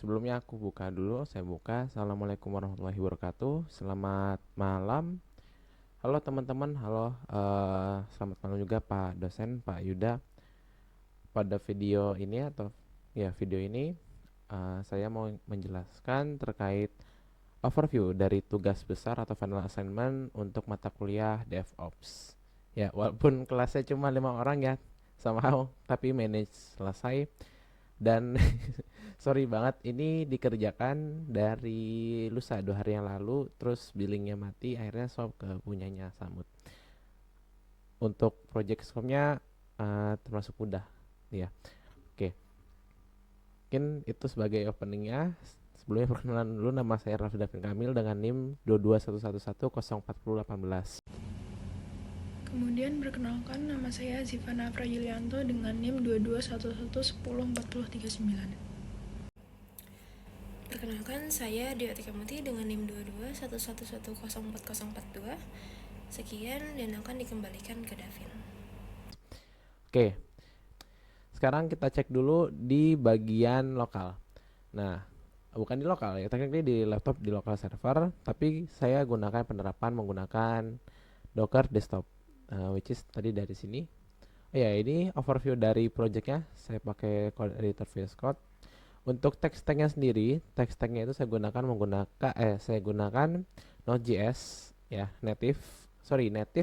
Sebelumnya aku buka dulu, saya buka. Assalamualaikum warahmatullahi wabarakatuh. Selamat malam. Halo teman-teman, halo. Selamat malam juga Pak dosen, Pak Yuda. Pada video ini atau ya video ini saya mau menjelaskan terkait overview dari tugas besar atau final assignment untuk mata kuliah DevOps. Ya, walaupun kelasnya cuma 5 orang ya, somehow, tapi manage selesai. Dan sorry banget, ini dikerjakan dari lusa 2 hari yang lalu, terus billingnya mati, akhirnya swap ke punyanya Samut. Untuk project scope-nya termasuk mudah, ya. Oke, mungkin itu sebagai openingnya. Sebelumnya perkenalan dulu, nama saya Raffi Davin Kamil dengan NIM 221110418. Kemudian perkenalkan, nama saya Zivana Frayulianto dengan NIM 2211104039. Perkenalkan, saya Dewa Tika Muti dengan NIM 2211104042. Sekian dan akan dikembalikan ke Davin. Oke, sekarang kita cek dulu di bagian lokal. Nah, bukan di lokal ya, tekniknya di laptop di local server, tapi saya gunakan penerapan menggunakan Docker desktop, which is tadi dari sini. Oh ya, ini overview dari projectnya. Saya pakai code editor VS Code. Untuk text tagnya sendiri, text tagnya itu saya gunakan Node.js ya, native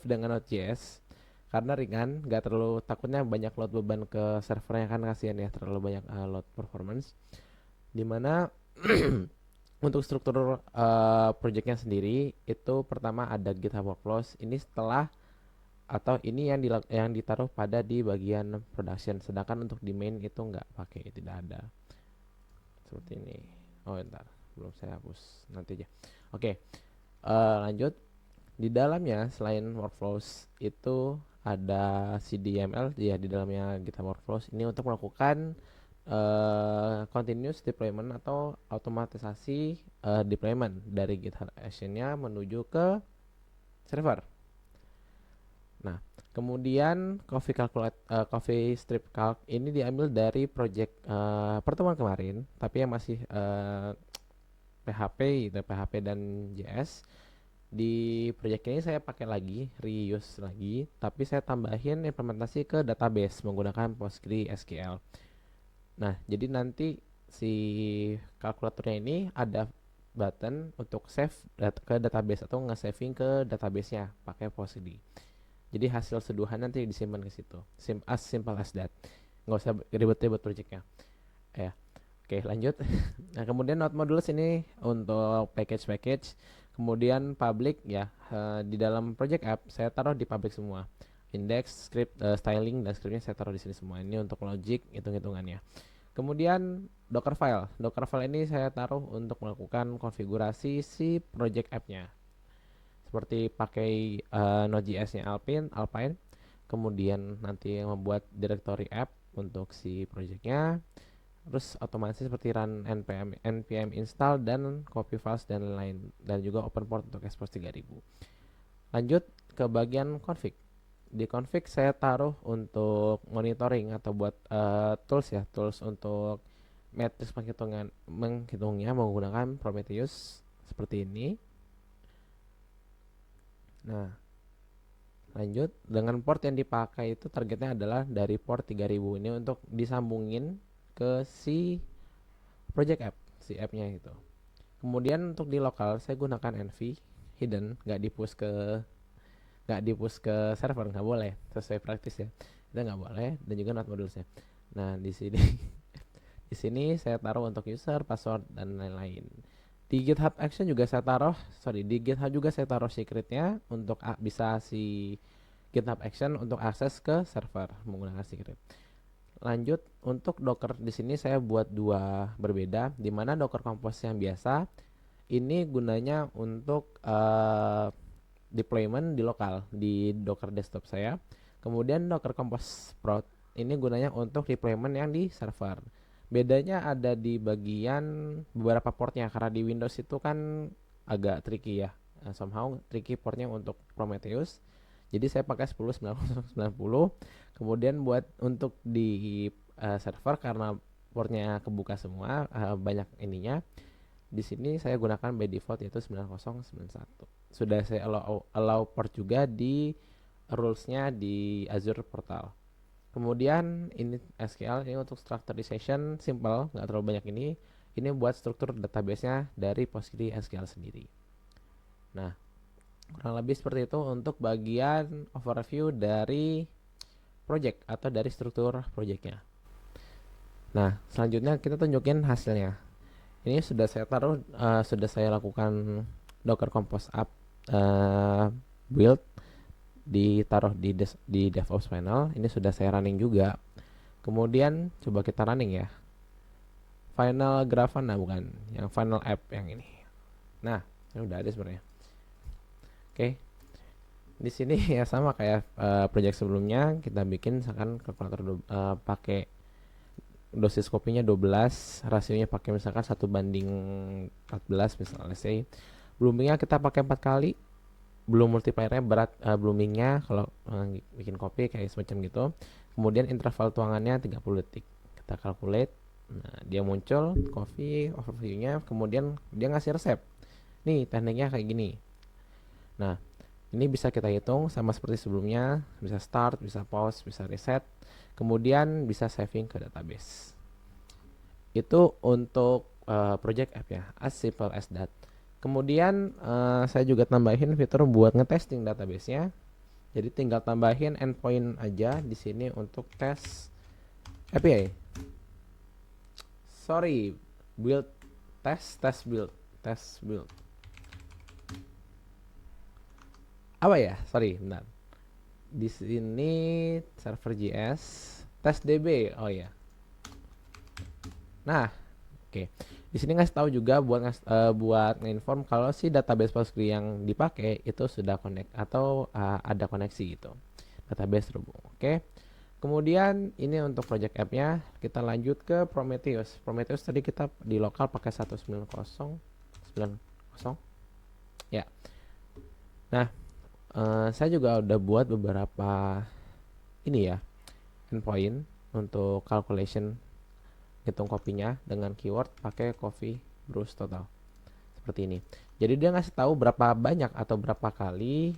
dengan Node.js karena ringan, nggak terlalu takutnya banyak load beban ke servernya, kan kasihan ya terlalu banyak load performance. Dimana untuk struktur projectnya sendiri itu pertama ada GitHub Workflows. Ini setelah atau ini yang ditaruh pada di bagian production, sedangkan untuk di main itu nggak pakai, tidak ada seperti ini. Oh bentar, belum saya hapus, nanti aja. Oke, lanjut. Di dalamnya selain workflows itu ada CDML ya, di dalamnya GitHub Workflows ini untuk melakukan continuous deployment atau automatisasi deployment dari GitHub Action-nya menuju ke server. Nah, kemudian Coffee Strip Calc ini diambil dari project pertemuan kemarin, tapi yang masih PHP gitu, PHP dan JS. Di project ini saya pakai lagi, reuse lagi, tapi saya tambahin implementasi ke database menggunakan PostgreSQL. Nah, jadi nanti si kalkulatornya ini ada button untuk save ke database atau nge-saving ke database-nya pakai Postgre. Jadi hasil seduhan nanti disimpan ke situ. As simple as that. Nggak usah ribet-ribet projectnya. Ya. Oke, lanjut. Nah, kemudian node modules ini untuk package-package. Kemudian public ya, di dalam project app saya taruh di public semua. Index, script, styling dan scriptnya saya taruh di sini semua. Ini untuk logic, hitung-hitungannya. Kemudian Docker file. Docker file ini saya taruh untuk melakukan konfigurasi si project app-nya. Seperti pakai Node.js-nya Alpine. Kemudian nanti membuat directory app untuk si project-nya. Terus otomasi seperti run npm install dan copy files dan lain-lain, dan juga open port untuk export 3000. Lanjut ke bagian config. Di config saya taruh untuk monitoring atau buat tools untuk matriks menghitungnya menggunakan Prometheus seperti ini. Nah, lanjut dengan port yang dipakai itu targetnya adalah dari port 3000 ini untuk disambungin ke si project app, si app-nya itu. Kemudian untuk di lokal saya gunakan env hidden, nggak di push ke server, nggak boleh, sesuai praktis ya, itu nggak boleh, dan juga not modulesnya. Nah, di sini di sini saya taruh untuk user, password dan lain-lain. Di GitHub Action juga saya taruh, di GitHub juga saya taruh secretnya untuk bisa si GitHub Action untuk akses ke server menggunakan secret. Lanjut untuk Docker di sini saya buat dua berbeda, di mana Docker Compose yang biasa ini gunanya untuk deployment di lokal di Docker desktop saya. Kemudian Docker Compose Prod ini gunanya untuk deployment yang di server. Bedanya ada di bagian beberapa portnya, karena di Windows itu kan agak tricky ya. Somehow tricky portnya untuk Prometheus. Jadi saya pakai 10.90.90. Kemudian buat untuk di server, karena portnya kebuka semua, banyak ininya. Di sini saya gunakan by default yaitu 9091. Sudah saya allow port juga di rulesnya di Azure Portal. Kemudian ini SQL ini untuk structurization simple, nggak terlalu banyak ini. Ini buat struktur database-nya dari PostgreSQL sendiri. Nah, kurang lebih seperti itu untuk bagian overview dari project atau dari struktur projectnya. Nah, selanjutnya kita tunjukin hasilnya. Ini sudah saya taruh, sudah saya lakukan Docker Compose Up build, ditaruh di DevOps panel. Ini sudah saya running juga. Kemudian coba kita running ya. Final Grafana bukan, yang final app yang ini. Nah, ini udah ada sebenarnya. Oke. Di sini ya sama kayak project sebelumnya, kita bikin misalkan kalkulator pakai dosis kopinya 12, rasionya pakai misalkan 1:14 misalnya say. Bloomingnya kita pakai 4 kali. Belum multipliernya berat, bloomingnya kalau bikin kopi kayak semacam gitu. Kemudian interval tuangannya 30 detik. Kita calculate. Nah, dia muncul coffee overview-nya, kemudian dia ngasih resep. Nih, tekniknya kayak gini. Nah, ini bisa kita hitung sama seperti sebelumnya, bisa start, bisa pause, bisa reset, kemudian bisa saving ke database. Itu untuk project app ya, as simple as that. Kemudian saya juga tambahin fitur buat ngetesting database-nya. Jadi tinggal tambahin endpoint aja di sini untuk tes API. Sorry, build test build. Apa ya? Sorry, bentar. Di sini server JS test DB. Oh ya. Nah, oke. Di sini ngasih tahu juga buat nginform kalau si database Postgre yang dipakai itu sudah connect atau ada koneksi gitu. Database terhubung. Oke. Kemudian ini untuk project app-nya, kita lanjut ke Prometheus. Prometheus tadi kita di lokal pakai 19090. Ya. Nah, saya juga udah buat beberapa ini ya, endpoint untuk calculation hitung kopinya dengan keyword pakai coffee brews total. Seperti ini. Jadi dia ngasih tahu berapa banyak atau berapa kali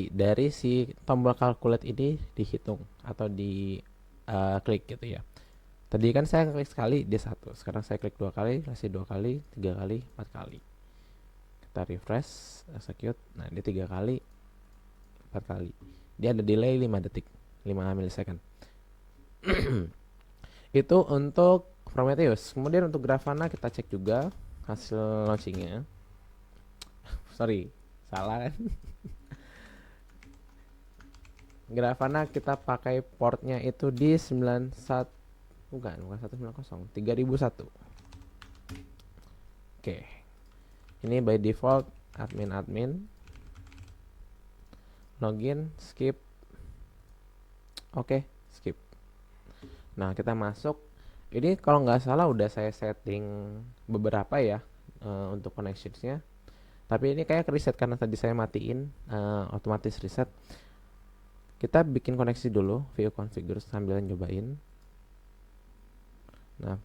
dari si tombol calculate ini dihitung atau di klik gitu ya. Tadi kan saya klik sekali dia 1, sekarang saya klik 2 kali, kasih 2 kali, 3 kali, 4 kali. Kita refresh, execute. Nah, dia 3 kali, 4 kali. Dia ada delay 5 detik, 5 milisecond. Itu untuk Prometheus. Kemudian untuk Grafana kita cek juga hasil launchingnya. Sorry, salah kan. Grafana kita pakai portnya itu di 91, bukan 190, 3001. Oke. Ini by default admin login, skip. Oke, skip. Nah, kita masuk. Ini kalau nggak salah udah saya setting beberapa ya untuk connectionsnya. Tapi ini kayak reset karena tadi saya matiin otomatis reset. Kita bikin koneksi dulu, view configure sambil nyobain. Nah,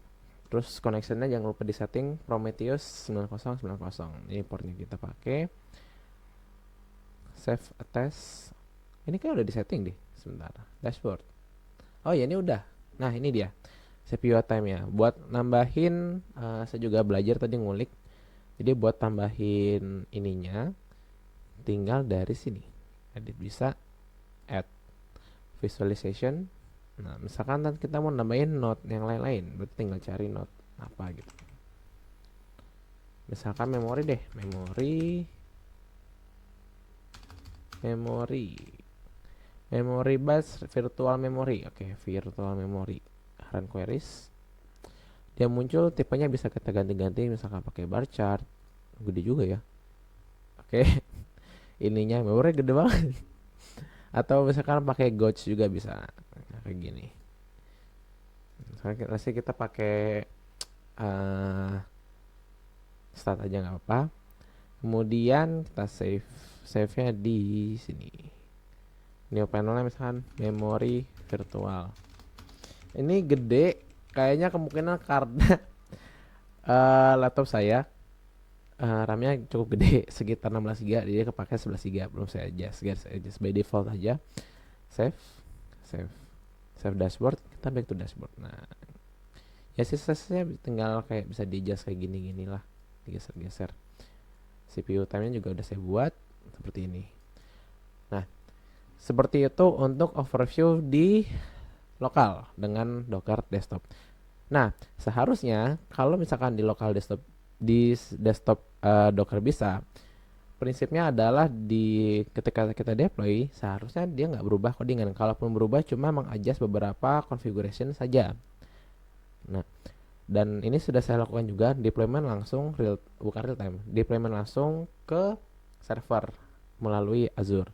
terus connectionnya jangan lupa di setting Prometheus 9090. Ini portnya kita pakai. Save a test. Ini kayak udah di setting deh. Sebentar. Dashboard. Oh ya, ini udah. Nah, ini dia. CPU time ya. Buat nambahin, saya juga belajar tadi ngulik. Jadi buat tambahin ininya, tinggal dari sini. Edit bisa, add visualization. Nah, misalkan kita mau nambahin node yang lain-lain, berarti tinggal cari node apa gitu. Misalkan memori deh, memory bus virtual memory. Oke, virtual memory. Run queries. Dia muncul, tipenya bisa kita ganti-ganti, misalkan pakai bar chart. Gede juga ya. Oke. Ininya memori gede banget. Atau misalkan pakai gauge juga bisa. Nah, kayak gini. Misalkan kita pakai start aja nggak apa-apa. Kemudian kita save-nya di sini. New panelnya misalkan memori virtual. Ini gede, kayaknya kemungkinan karena laptop saya RAM-nya cukup gede, sekitar 16 GB, jadi kepake 11 GB. Belum saya adjust by default aja. Save, save, save dashboard. Kita back to dashboard. Nah, ya sisanya tinggal kayak bisa di adjust kayak gini-gini lah, digeser-geser. CPU time-nya juga udah saya buat seperti ini. Nah, seperti itu untuk overview di lokal dengan Docker desktop. Nah, seharusnya kalau misalkan di lokal desktop, di desktop Docker bisa, prinsipnya adalah di ketika kita deploy seharusnya dia nggak berubah codingan. Kalaupun berubah cuma mengadjust beberapa configuration saja. Nah, dan ini sudah saya lakukan juga deployment langsung bukan real time, deployment langsung ke server melalui Azure.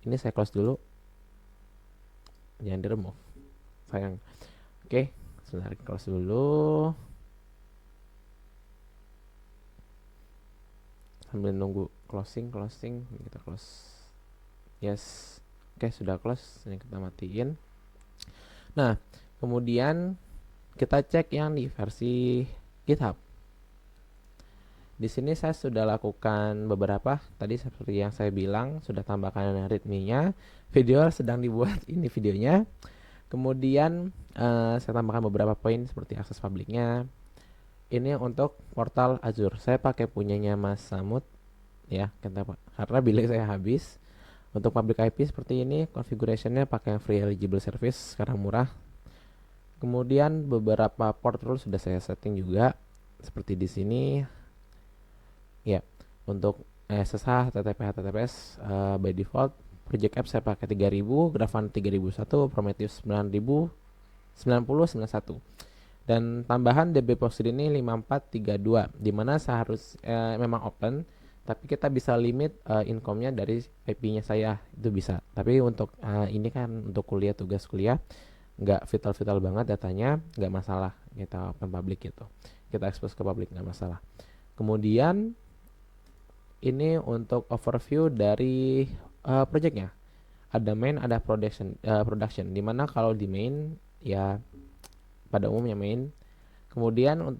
Ini saya close dulu, jangan di remove sayang. Oke, sebentar, close dulu sambil nunggu closing kita close. Yes, oke, sudah close. Ini kita matiin. Nah, kemudian kita cek yang di versi GitHub. Di sini saya sudah lakukan beberapa, tadi seperti yang saya bilang, sudah tambahkan readme-nya. Video sedang dibuat, ini videonya. Kemudian saya tambahkan beberapa poin seperti akses publiknya. Ini untuk portal Azure. Saya pakai punyanya Mas Samud ya, karena bilik saya habis. Untuk public IP seperti ini, configuration-nya pakai free eligible service karena murah. Kemudian beberapa port rule sudah saya setting juga seperti di sini. Ya, untuk SSH, HTTP, HTTPS by default Project App saya pakai 3000, Grafana 3001, Prometheus 9000, 9091. Dan tambahan DB Postgre ini 5432, dimana seharus memang open, tapi kita bisa limit income-nya dari IP-nya saya, itu bisa. Tapi untuk ini kan untuk kuliah, tugas kuliah, nggak vital-vital banget datanya, nggak masalah kita open public gitu, kita expose ke publik nggak masalah. Kemudian ini untuk overview dari projectnya, ada main, ada production, dimana kalau di main ya pada umumnya main. Kemudian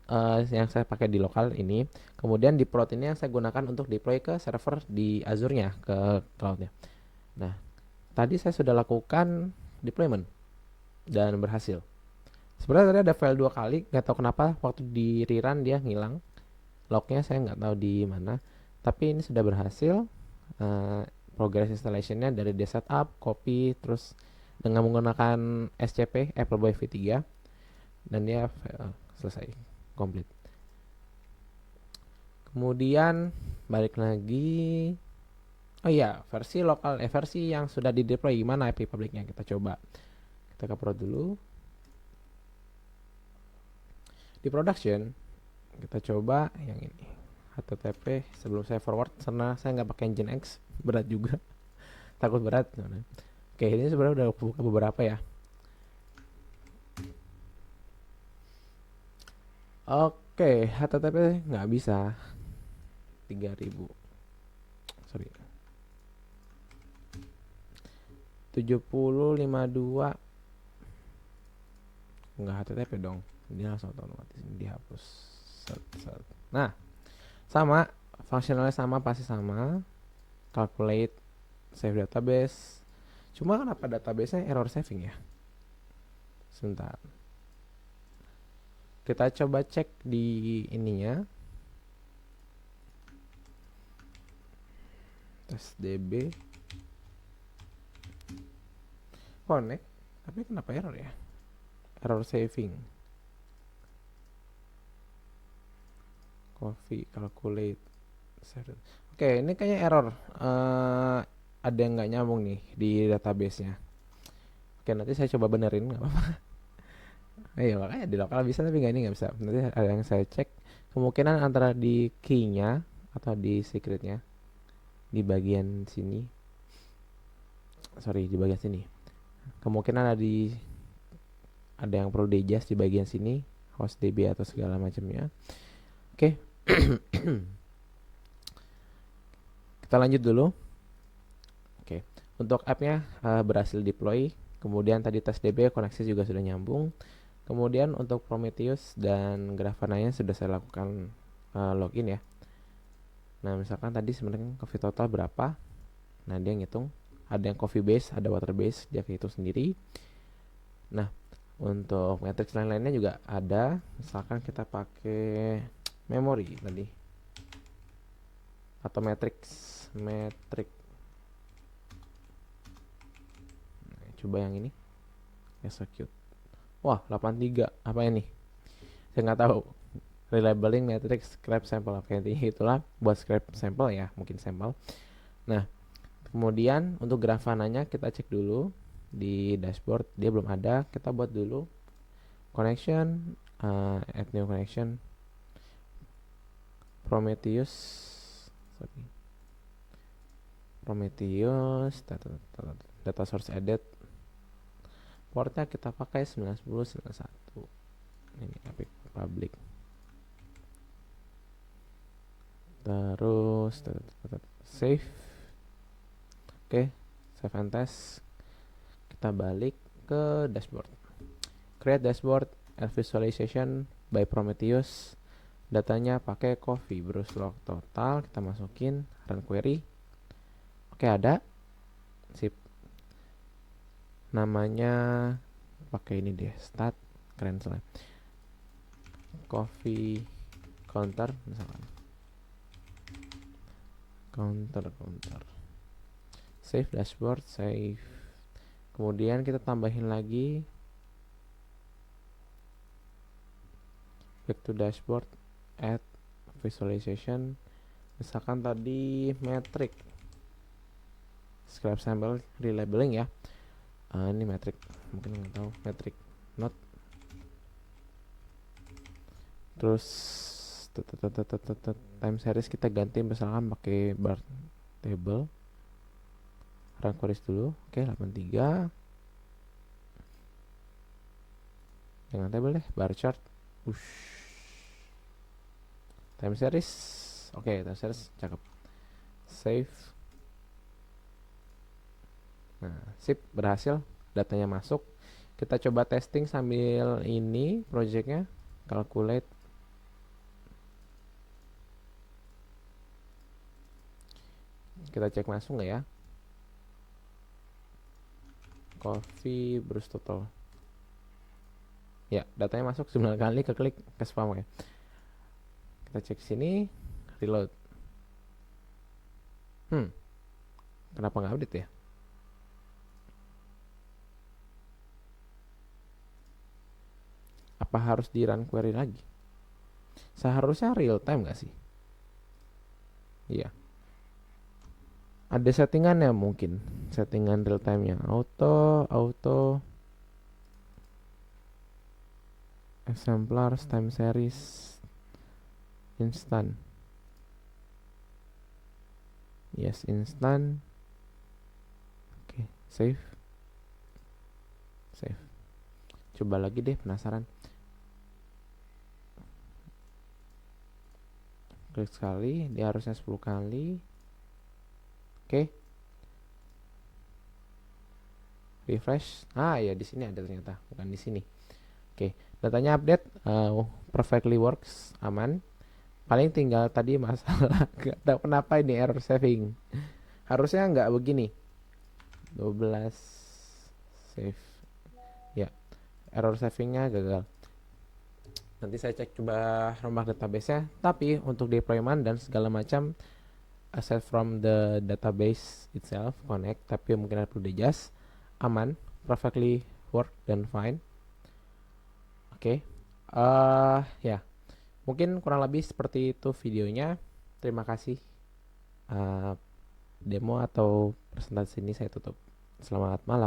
yang saya pakai di lokal ini, kemudian di prod ini yang saya gunakan untuk deploy ke server di Azure-nya, ke cloud-nya. Nah, tadi saya sudah lakukan deployment dan berhasil. Sebenarnya tadi ada file 2 kali, nggak tahu kenapa waktu di rerun dia ngilang. Lognya saya nggak tahu di mana. Tapi ini sudah berhasil. Progress installation-nya dari dia setup, copy, terus dengan menggunakan SCP Appleboy v3, dan dia selesai, komplit. Kemudian balik lagi. Oh iya, versi lokal, versi yang sudah di deploy gimana IP publiknya, kita coba. Kita ke prod dulu. Di production kita coba yang ini, HTTP. Sebelum saya forward, karena saya nggak pakai Nginx, berat juga, takut berat. Oke, ini sebenarnya udah buka beberapa ya. Oke, HTTP nggak bisa 3000, sorry, 7052 nggak HTTP dong, ini langsung otomatis ini dihapus. Nah, sama, fungsionalnya sama, pasti sama. Calculate, save database. Cuma kenapa database-nya error saving ya? Sebentar, kita coba cek di ininya, tes db connect, tapi kenapa error ya? Error saving, coffee, calculate, save. Oke, ini kayaknya error, ada yang nggak nyambung nih di database-nya. Oke, nanti saya coba benerin, nggak apa-apa. Iya, makanya di lokal bisa tapi nggak, ini nggak bisa. Nanti ada yang saya cek, kemungkinan antara di key-nya atau di secret-nya, di bagian sini, sorry, di bagian sini. Kemungkinan ada yang perlu di adjust di bagian sini, host DB atau segala macamnya. Oke. Kita lanjut dulu. Oke, untuk appnya berhasil deploy. Kemudian tadi tes DB koneksi juga sudah nyambung. Kemudian untuk Prometheus dan Grafana-nya sudah saya lakukan login ya. Nah, misalkan tadi sebenarnya coffee total berapa? Nah, dia ngitung. Ada yang coffee base, ada water base, dia hitung sendiri. Nah, untuk matrix lain-lainnya juga ada. Misalkan kita pakai memory tadi atau matrix. Nah, coba yang ini execute. Wah, 83 apa ini? Saya nggak tahu. Relabeling matrix scrap sample. Oke, itulah buat scrap sampel ya, mungkin sampel. Nah, kemudian untuk Grafana-nya kita cek dulu di dashboard, dia belum ada. Kita buat dulu connection, add new connection, Prometheus, data source added, portnya kita pakai 91091. Ini Epic Public. Terus save. Oke, save and test. Kita balik ke dashboard. Create dashboard and visualization by Prometheus. Datanya pakai coffee brew log total, kita masukin, run query. Oke, ada. Sip. Namanya pakai ini deh, stat, keren soalnya. Coffee counter misalkan. Counter. Save dashboard, save. Kemudian kita tambahin lagi back to dashboard, add visualization. Misalkan tadi metric scrap sample relabeling ya. Ini metric, mungkin nggak tahu metric not. Terus time series kita ganti misalkan pakai bar table. Run queries dulu. Oke, 83. Jangan table deh, bar chart. Time series. Oke, time series cakep. Save. Nah, sip, berhasil. Datanya masuk. Kita coba testing sambil ini projectnya. Calculate. Kita cek masuk nggak ya? Coffee brew total. Ya, datanya masuk 9 kali, keklik ke spam ya. Kita cek sini, reload. Kenapa nggak update ya? Apa harus di run query lagi? Seharusnya real time nggak sih? Iya. Ada settingannya mungkin. Settingan real time-nya. Auto. Exemplars, time series, instant. Yes, instant. Oke, save. Coba lagi deh, penasaran. Klik sekali, dia harusnya 10 kali. Oke. Refresh. Ya di sini ada ternyata, bukan di sini. Oke, datanya update, perfectly works, aman. Paling tinggal tadi masalah gak tahu kenapa ini error saving. Harusnya nggak begini. 12 save. Ya, error savingnya gagal. Nanti saya cek coba rombak database-nya. Tapi untuk deployment dan segala macam, aside from the database itself, connect, tapi mungkin ada perlu adjust, aman, perfectly work dan fine. Oke. Ya, mungkin kurang lebih seperti itu videonya. Terima kasih. Demo atau presentasi ini saya tutup. Selamat malam.